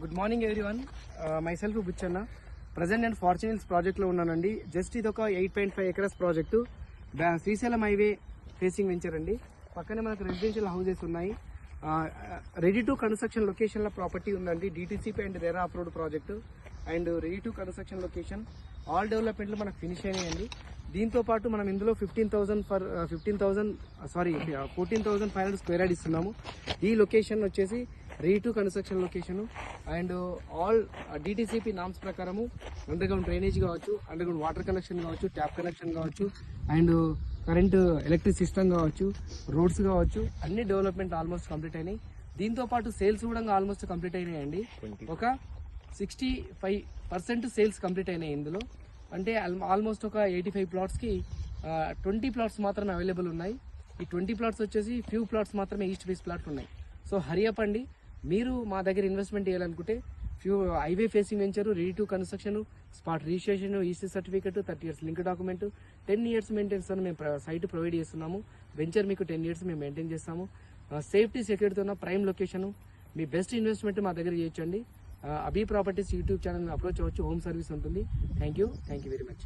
Good morning everyone. Myself Buchanna. Present నేను Fortune Hills ప్రాజెక్ట్లో ఉన్నానండి. జస్ట్ ఇది ఒక 8.5 acres project. Srisailam highway facing venture అండి. పక్కనే మనకు రెసిడెన్షియల్ హౌసెస్ ఉన్నాయి. రెడీ టు కన్స్ట్రక్షన్ లొకేషన్లో ప్రాపర్టీ ఉందండి. DTCP and RERA approved project and ready to construction location. All డెవలప్మెంట్లు మనకు ఫినిష్ అయినాయండి. దీంతో పాటు మనం ఇందులో 14,500 స్క్వేర్ యార్డ్ ఇస్తున్నాము. ఈ లొకేషన్ వచ్చేసి ready to construction location and all DTCP norms ప్రకారము అండర్ గ్రౌండ్ డ్రైనేజ్ కావచ్చు, అండర్ గ్రౌండ్ వాటర్ కనెక్షన్ కావచ్చు, ట్యాప్ కనెక్షన్ కావచ్చు, అండ్ కరెంట్ ఎలక్ట్రిక్ సిస్టమ్ కావచ్చు, రోడ్స్ కావచ్చు, అన్ని డెవలప్మెంట్ ఆల్మోస్ట్ కంప్లీట్ అయినాయి. దీంతో పాటు సేల్స్ కూడా ఆల్మోస్ట్ కంప్లీట్ అయినాయండి. ఒక 65% సేల్స్ కంప్లీట్ అయినాయి ఇందులో. అంటే ఆల్మోస్ట్ ఒక 85 ప్లాట్స్కి 20 ప్లాట్స్ మాత్రమే అవైలబుల్ ఉన్నాయి. ఈ 20 ప్లాట్స్ వచ్చేసి ఫ్యూ ప్లాట్స్ మాత్రమే ఈస్ట్ ఫేస్ ప్లాట్ ఉన్నాయి. సో హరియప్ అండి. మీరు మా దగ్గర ఇన్వెస్ట్మెంట్ చేయాలనుకుంటే highway facing venture, ready to construction, spot registration, EC certificate, 30 years link document, 10 years maintenance మేము సైట్ ప్రొవైడ్ చేస్తున్నాము. వెంచర్ మీకు 10 years మేము మెయింటైన్ చేస్తాము. సేఫ్టీ సెక్యూరిటీతో ఉన్న ప్రైమ్ లొకేషన్. మీ బెస్ట్ ఇన్వెస్ట్మెంట్ మా దగ్గర చేయొచ్చండి. అభి ప్రాపర్టీస్ యూట్యూబ్ ఛానల్ అప్రోచ్ అవ్వచ్చు. హోమ్ సర్వీస్ ఉంటుంది. Thank you very much.